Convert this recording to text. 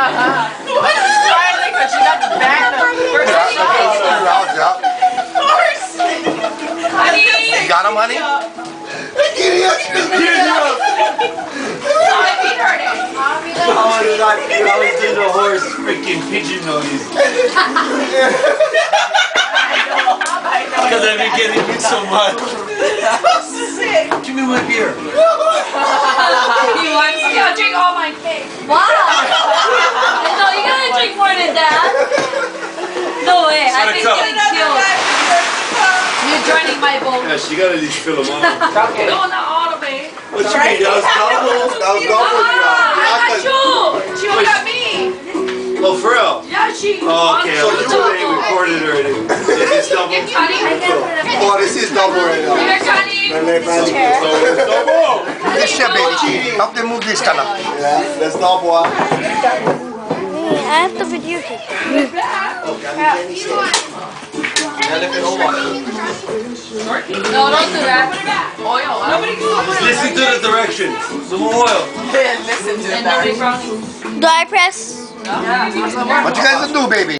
smiling because she got the back. Got him, honey? Giddy up! Oh my god, I was doing the horse freaking pigeon noise. Because I've been getting it so much. Give me my beer. He wants to drink all my cake. Wow! No, you gotta drink more than that. No way, I think getting killed. You're joining my boat. Yeah, she got at least fill them all. No, not all of it. What you mean? That was double? That was double. I got you. She was got me. Oh, for real? Yeah, she. Oh, okay. So you already recorded already. This is double. Oh, this is double right now. Here, Connie. Double! This shit, baby. Help them move this kind of. Yeah, that's double. I have the video here. No, don't do that. Oil. Nobody Just listen to the directions. Some oil. Listen to and that. nobody brownie. Do I press? Yeah. What you guys do, baby?